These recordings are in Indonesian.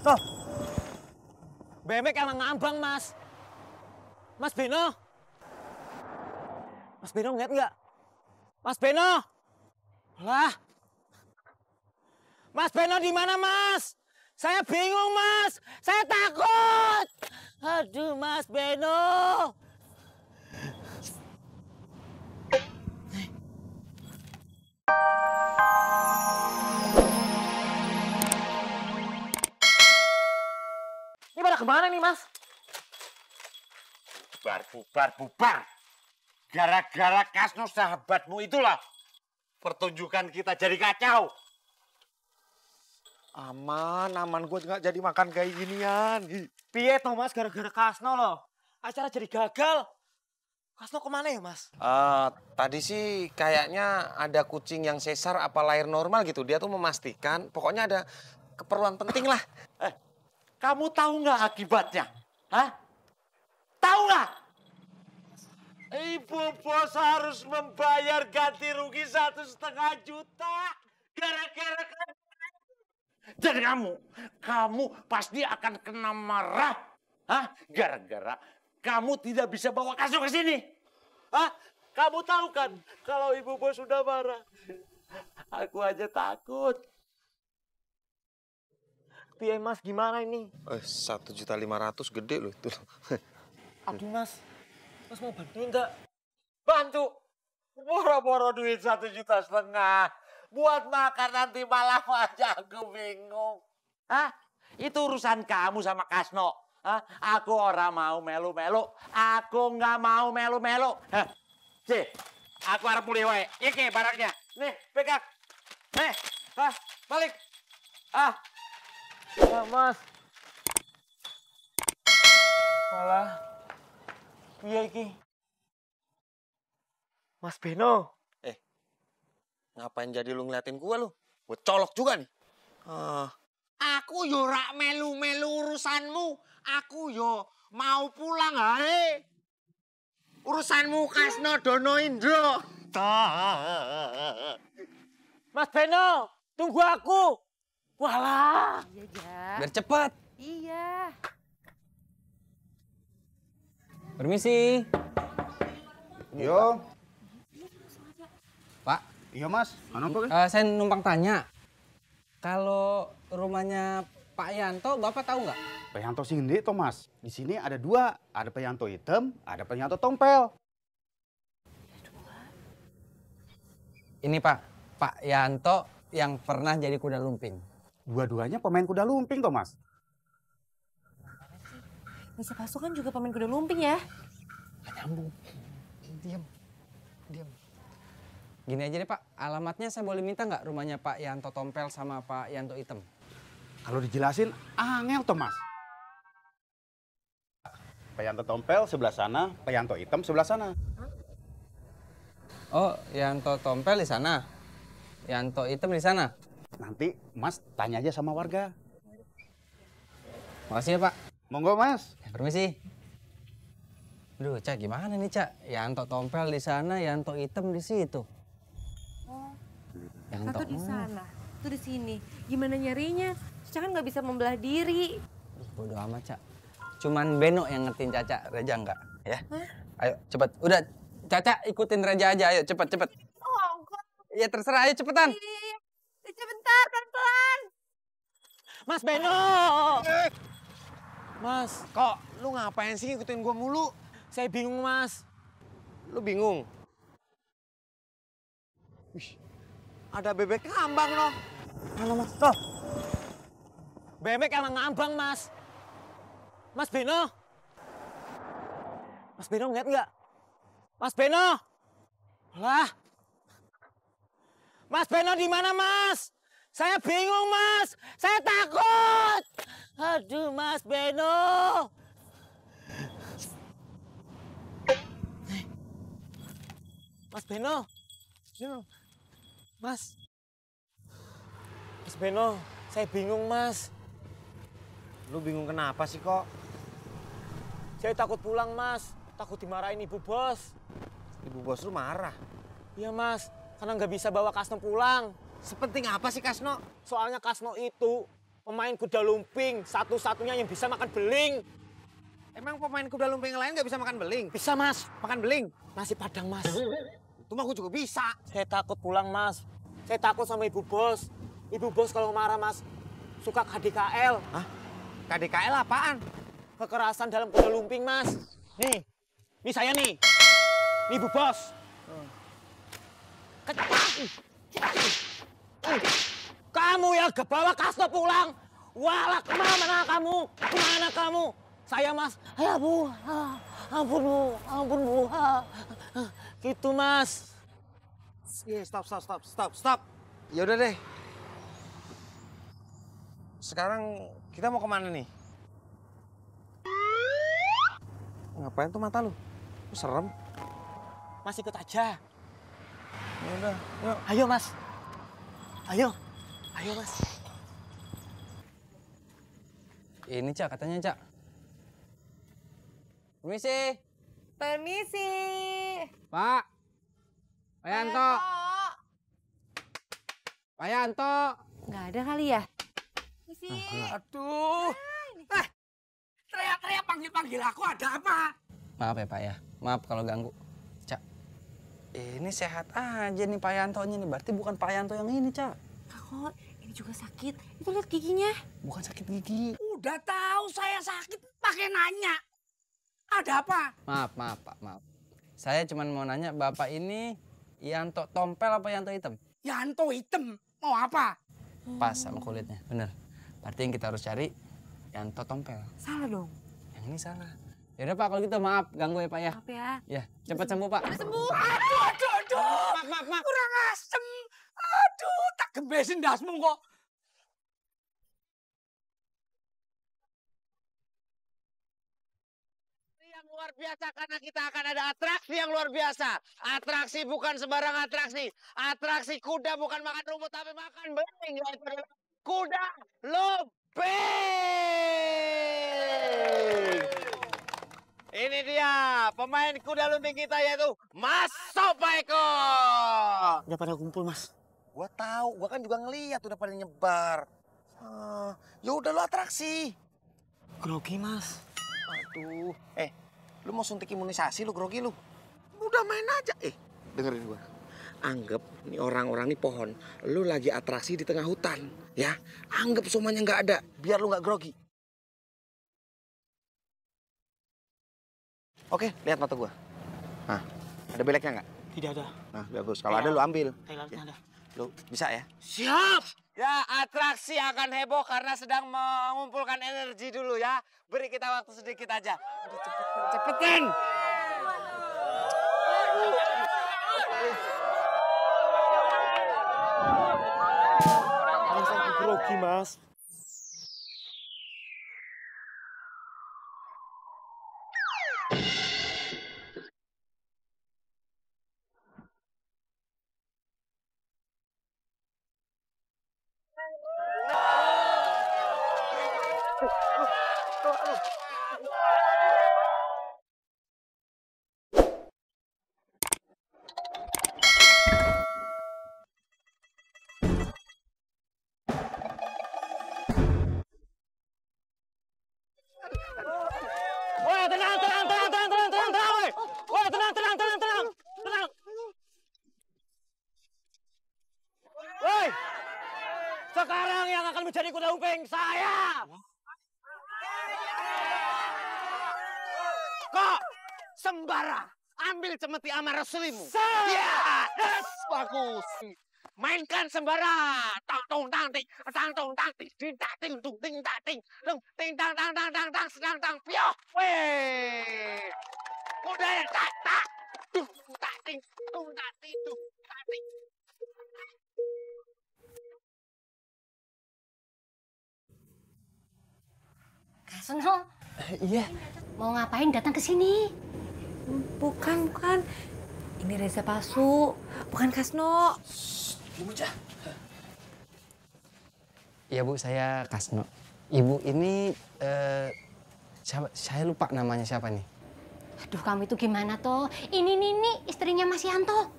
Toh, Bebek emang ngambang, Mas. Mas Beno. Mas Beno ngeliat nggak? Mas Beno. Lah. Mas Beno di mana, Mas? Saya bingung, Mas. Saya takut. Aduh, Mas Beno. Ini pada kemana nih, Mas? Bubar. Gara-gara Kasno sahabatmu itulah pertunjukan kita jadi kacau. Aman, gue nggak jadi makan kayak ginian. Piye toh, Mas, gara-gara Kasno loh. Acara jadi gagal. Kasno kemana ya, Mas? Tadi sih kayaknya ada kucing yang sesar apa lahir normal gitu. Dia tuh memastikan, pokoknya ada keperluan penting lah. Kamu tahu nggak akibatnya? Hah? Tahu nggak? Ibu bos harus membayar ganti rugi 1,5 juta gara-gara kamu. Dan kamu pasti akan kena marah. Hah? Gara-gara kamu tidak bisa bawa Kasno ke sini. Hah? Kamu tahu kan kalau ibu bos sudah marah. Aku aja takut. Piye, Mas, gimana ini? 1.500.000 gede loh itu. Aduh, Mas. Mas mau bantuin nggak? Bantu. Boro-boro duit 1,5 juta. Buat makan nanti malam aja aku bingung. Hah? Itu urusan kamu sama Kasno. Hah? Aku orang mau melu-melu. Aku nggak mau melu-melu. Cih, aku harap mulai wae. Iki barangnya. Nih, pegang. Nih, balik. Ya, Mas. Malah. Piye iki? Mas Beno. Ngapain jadi lu ngeliatin gua lu? Gua colok juga nih. Aku yo rak melu-melu urusanmu. Aku yo mau pulang ae. Urusanmu Kasno Dono Indro. Mas Beno, tunggu aku. Walah. Iya, Jak. Biar cepet. Iya. Permisi. Yo. Pak. Iya mas, Saya numpang tanya. Kalau rumahnya Pak Yanto, Bapak tahu nggak? Pak Yanto sini toh mas. Di sini ada dua, ada Pak Yanto hitam, ada Pak Yanto tompel. Ini Pak Yanto yang pernah jadi kuda lumping. Dua-duanya pemain kuda lumping toh mas. Bisa pasukan juga pemain kuda lumping ya? Nggak nyambung. Diam. Gini aja deh Pak, alamatnya saya boleh minta nggak rumahnya Pak Yanto tompel sama Pak Yanto hitam? Kalau dijelasin, angel toh mas. Pak Yanto tompel sebelah sana, Pak Yanto hitam sebelah sana. Oh, Yanto tompel di sana, Yanto hitam di sana. Nanti mas tanya aja sama warga. Makasih ya Pak. Monggo mas. Permisi. Duh, Cak, gimana nih, Cak? Yanto tompel di sana, Yanto hitam di situ. Oh, Yanto satu di sana, itu di sini. Gimana nyarinya? Caca kan nggak bisa membelah diri. Bodoh amat, Cak. Cuman Beno yang ngertiin Caca, Reja enggak, ya? Hah? Ayo, cepet. Udah, Caca ikutin Reja aja, ayo cepet. Oh, enggak. Ya terserah, ayo cepetan. Sebentar, pelan-pelan. Mas Beno. Mas, Kok lu ngapain sih ngikutin gua mulu? saya bingung, Mas. Lu bingung? Wih, ada bebek ngambang loh. Mana, Mas? Toh. Bebek emang ngambang, Mas. Mas Beno. Mas Beno ngeliat nggak? Mas Beno. Lah. Mas Beno di mana, Mas? Saya bingung, Mas. Saya takut. Aduh, Mas Beno. Mas Beno. Mas. Mas Beno, saya bingung, Mas. Lu bingung kenapa sih kok? Saya takut pulang, Mas. Takut dimarahin ibu bos. Ibu bos lu marah. Iya, Mas. Karena nggak bisa bawa Kasno pulang. Sepenting apa sih Kasno? Soalnya Kasno itu Pemain kuda lumping, satu-satunya yang bisa makan beling. Emang pemain kuda lumping lain nggak bisa makan beling? Bisa, Mas. Makan beling? Nasi Padang, Mas. Itu mah gue juga bisa. Saya takut pulang, Mas. Saya takut sama Ibu Bos. Ibu Bos kalau marah, Mas, suka KDKL. Hah? KDKL apaan? Kekerasan dalam kuda lumping, Mas. Nih saya nih. Nih, Bu Bos. Kamu yang kebawa Kasno pulang. Walah, kemana kamu? Kemana kamu? Saya, Mas. Ya, Bu. Ampun, Bu. Ampun, Bu. Gitu, Mas. Stop. Ya udah deh. Sekarang kita mau kemana nih? Ngapain tuh mata lu? Lu serem. Mas ikut aja. Ya udah, yuk. Ayo, Mas. Ayo, Mas. Ini, Cak, katanya, Cak. Permisi. Permisi. Pak. Pak Yanto. Pak Yanto. Nggak ada kali ya? Permisi. Aduh. Teriak-teriak panggil-panggil aku ada apa? Maaf ya, Pak ya. Maaf kalau ganggu. Cak. Ini sehat aja nih Pak Yantonya nih. Berarti bukan Pak Yanto yang ini, Cak. Kok ini juga sakit. Itu lihat giginya. Bukan sakit gigi. Udah tahu saya sakit pakai nanya. Ada apa? Maaf, Pak. Maaf. Saya cuma mau nanya, Bapak ini Yanto tompel apa Yanto hitam? Yanto hitam. Mau apa? Pas sama kulitnya, bener. Berarti yang kita harus cari Yanto tompel. Salah dong. Yang ini salah. Yaudah Pak, kalau gitu maaf ganggu ya Pak ya. Maaf ya. Ya, cepat sembuh Pak. Udah sembuh. Aduh. Maaf. Kurang asem. Aduh, tak gembesin dasmu kok. Yang luar biasa karena kita akan ada atraksi yang luar biasa. Atraksi bukan sembarang atraksi. Atraksi kuda bukan makan rumput tapi makan beling. Yaitu adalah kuda lumping. Ini dia pemain kuda lumping kita yaitu Mas Sopaeko. Udah pada kumpul, Mas. Gua tahu, gua kan juga ngeliat udah pada nyebar. Ya udah lu atraksi. Grogi, Mas. Aduh, lu mau suntik imunisasi lu grogi lu? Udah main aja. Dengerin gua. Anggap nih orang-orang nih pohon, lu lagi atraksi di tengah hutan, ya. Anggap semuanya nggak ada, biar lu nggak grogi. Oke, lihat mata gua. Nah, ada beleknya nggak? Tidak ada. Nah, bagus. Kalau ada lu ambil. Thailandnya ada. Lu bisa ya? Siap. Ya, atraksi akan heboh karena sedang mengumpulkan energi dulu ya. Beri kita waktu sedikit aja. Cepetin. Mas, aku grogi, Mas. Woi, tenang, woi. Woi, tenang. Woi, sekarang yang akan menjadi kuda lumping saya. Kok sembara ambil cemeti amar rasulimu. Saya. Yes, bagus. Mainkan sembara. Tang tong tang ting, tang tong tang ting, ting tak ting tung ting tak ting, ting tang tang tang tang tang sedang tang pioh. Weh. Kuda yang tak tung tak ting, tung tak ting, tung tak ting. Kasno, Iya. mau ngapain datang ke sini? Bukan. Ini Reza palsu. Bukan Kasno. Iya Bu, saya Kasno. Ibu ini siapa? Saya lupa namanya siapa nih. Aduh, kamu itu gimana toh? Ini Nini, istrinya Mas Yanto.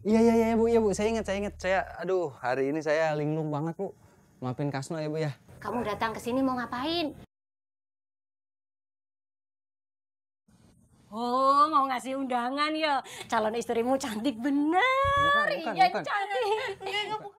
Iya Bu, iya Bu. Saya ingat. Aduh, hari ini saya linglung banget Bu. Maafin Kasno ya Bu ya. Kamu datang ke sini mau ngapain? Oh, mau ngasih undangan ya. Calon istrimu cantik bener. Bukan. Iya, cantik.